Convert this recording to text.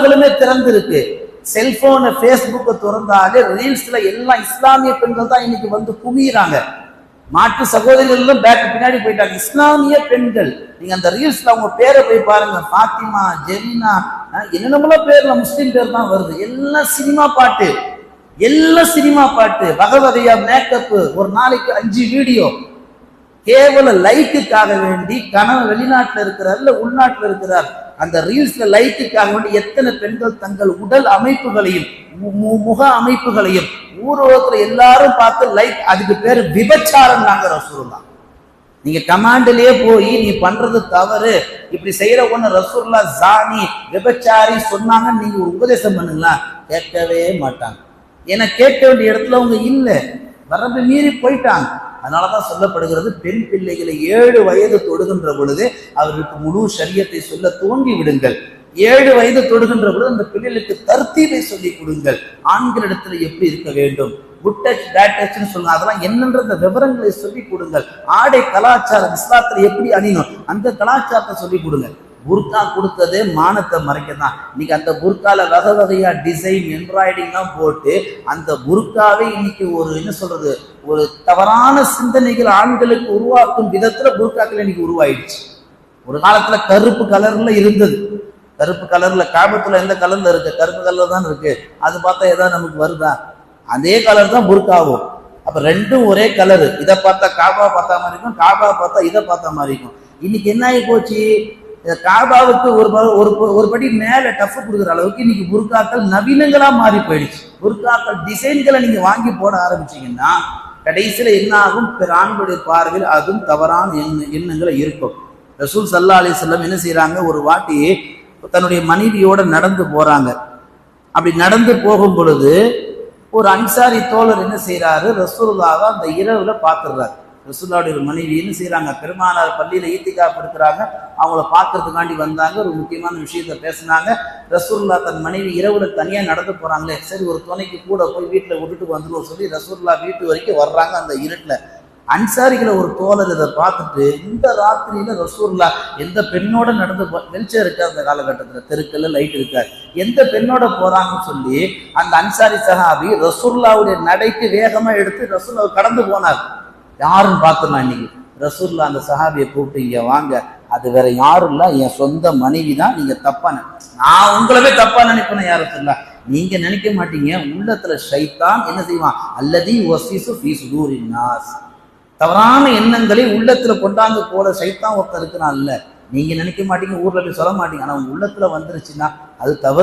தவறுகளுமே திறந்து இருக்கு. செல்போனை பேஸ்புக்கை திறந்தாலே ரீல்ஸ்ல எல்லாம் இஸ்லாமிய பெண்கள் தான் இன்னைக்கு வந்து குமிறாங்க. மாற்று சகோதரிகள் எல்லாம் பேக் பின்னாடி போயிட்டாங்க. இஸ்லாமிய பெண்கள் நீங்க அந்த ரீல்ஸ்ல அவங்க பேரை போய் பாருங்க, பாத்திமா, ஜெரினா, என்னென்னமோ பேர்ல முஸ்லீம் பேர் தான் வருது. எல்லாம் சினிமா பாட்டு, எல்லாம் சினிமா பாட்டு, வகை வகையா மேக்கப், ஒரு நாளைக்கு 5 வீடியோ, கேவல லைக்குக்காக வேண்டி. கணவன் வெளிநாட்டுல இருக்கிறார் இல்ல உள்நாட்டுல இருக்கிறார், அந்த ரீல்ஸ்ல லைக்குக்காக வேண்டி எத்தனை பெண்கள் தங்கள் உடல் அமைப்புகளையும் முக அமைப்புகளையும் ஊர்வலத்துல எல்லாரும் பார்த்து லைக். அதுக்கு பேரு விபச்சாரம். நாங்க ரசூலுல்லாஹ் நீங்க கமாண்டிலேயே போய் நீ பண்றது தவறு, இப்படி செய்யற ஒண்ணு ரசூலுல்லாஹ் ஜானி விபச்சாரி சொன்னாங்க, நீங்க ஒரு உபதேசம் பண்ணுங்களா? கேட்கவே மாட்டாங்க. ஏன்னா கேட்க வேண்டிய இடத்துல அவங்க இல்ல, வரம்பு மீறி போயிட்டாங்க. அதனாலதான் சொல்லப்படுகிறது, பெண் பிள்ளைகளை 7 வயது தொடுகின்ற பொழுது அவர்களுக்கு முழு ஷரியத்தை சொல்ல தோண்டி விடுங்கள். 7 வயது தொடுகின்ற பொழுது அந்த பிள்ளைகளுக்கு தர்த்தீபை சொல்லி கொடுங்கள். ஆண்களிடத்துல எப்படி இருக்க வேண்டும், குட் டச் பேட் டச்னு சொல்லுங்க, அதெல்லாம் என்னன்ற அந்த விவரங்களை சொல்லி கொடுங்கள். ஆடை கலாச்சாரம் இஸ்லாத்துல எப்படி அணியணும் அந்த கலாச்சாரத்தை சொல்லி கொடுங்க. புர்கா கொடுத்ததே மானத்தை மறைக்கதான். இன்னைக்கு அந்த புர்கால வகை வகையா டிசைன் எம்ப்ராய்டிங்லாம் போட்டு அந்த புர்காவை இன்னைக்கு ஒரு என்ன சொல்றது, ஒரு தவறான சிந்தனைகள் ஆண்களுக்கு உருவாக்கும் விதத்துல புர்காக்கள் இன்னைக்கு உருவாயிடுச்சு. ஒரு காலத்துல கருப்பு கலர்ல இருந்தது, கருப்பு கலர்ல காபத்துல எந்த கலர்ல இருக்கு, கருப்பு கலர் தான் இருக்கு. அது பார்த்தா ஏதாவது நமக்கு வருதா? அதே கலர் தான் புர்காவும். அப்ப ரெண்டும் ஒரே கலரு. இதை பார்த்தா காபா பார்த்தா மாதிரி இருக்கும், காபா பார்த்தா இதை பார்த்தா மாதிரி இருக்கும். இன்னைக்கு என்ன ஆகி போச்சு, காபாவுக்கு ஒரு படி மேல டஃப் கொடுக்குற அளவுக்கு இன்னைக்கு புர்காக்கள் நவீனங்களா மாறி போயிடுச்சு. புர்காக்கள் டிசைன்களை நீங்க வாங்கி போட ஆரம்பிச்சீங்கன்னா கடைசியில என்ன ஆகும், ஆண்களுடைய பார்வையில் அதுவும் தவறான எண்ணங்களை இருக்கும். ரசூல் ஸல்லல்லாஹு அலைஹி வஸல்லம் என்ன செய்யறாங்க, ஒரு வாட்டி தன்னுடைய மனைவியோட நடந்து போறாங்க. அப்படி நடந்து போகும் பொழுது ஒரு அன்சாரி தோழர் என்ன செய்யறாரு, ரசூலுல்லாஹ்வை அந்த இரவுல பாத்துறாரு. ரசூலுல்லாஹ்வுடைய மனைவி என்ன செய்யறாங்க, பெருமானார் பள்ளியில ஈத்திகாப் இருக்கிறாங்க, அவங்கள பார்க்கறதுக்காண்டி வந்தாங்க. ஒரு முக்கியமான விஷயத்த பேசினாங்க. ரசூலுல்லாஹ் தன் மனைவி இரவுல தனியா நடந்து போறாங்களே, சரி ஒரு துணைக்கு கூட போய் வீட்டுல விட்டுட்டு வந்துடும் சொல்லி ரசூலுல்லாஹ் வீட்டு வரைக்கும் வர்றாங்க. அந்த இருட்டுல அன்சாரிகளை ஒரு தோழர் இதை பார்த்துட்டு, இந்த ராத்திரியில ரசூலுல்லாஹ் எந்த பெண்ணோட நடந்து வெளிச்சம் இருக்கா, அந்த காலகட்டத்துல தெருக்கல்ல லைட் இருக்காரு, எந்த பெண்ணோட போறாங்கன்னு சொல்லி அந்த அன்சாரி சஹாபி ரசூலுல்லாஹ்வுடைய நடைக்கு வேகமா எடுத்து ரசூலுல்லாஹ் கடந்து போனார். யாருன்னு பார்த்துலாம் இன்னைக்கு ரசூலுல்லாஹ் அந்த சஹாபியை கூப்பிட்டு, இங்க வாங்க, அது வேற யாரும் இல்ல, என் சொந்த மனைவி தான், நீங்க தப்பா நான் உங்களவே தப்பா நினைப்பேன். யாரும் சொல்ல நீங்க நினைக்க மாட்டீங்க, உள்ளத்துல ஷைத்தான் என்ன செய்வான், அல்லதி வஸ்விசு ஃபீ சுதூரின் நாஸ், தவறான எண்ணங்களை உள்ளத்துல கொண்டாந்து போட சைத்தான் ஒருத்தர் இருக்கிறான் இல்ல, நீங்க நினைக்க மாட்டீங்க, ஊர்ல போய் சொல்ல மாட்டீங்க, ஆனா உங்க உள்ளத்துல வந்துருச்சுன்னா அது தவறு.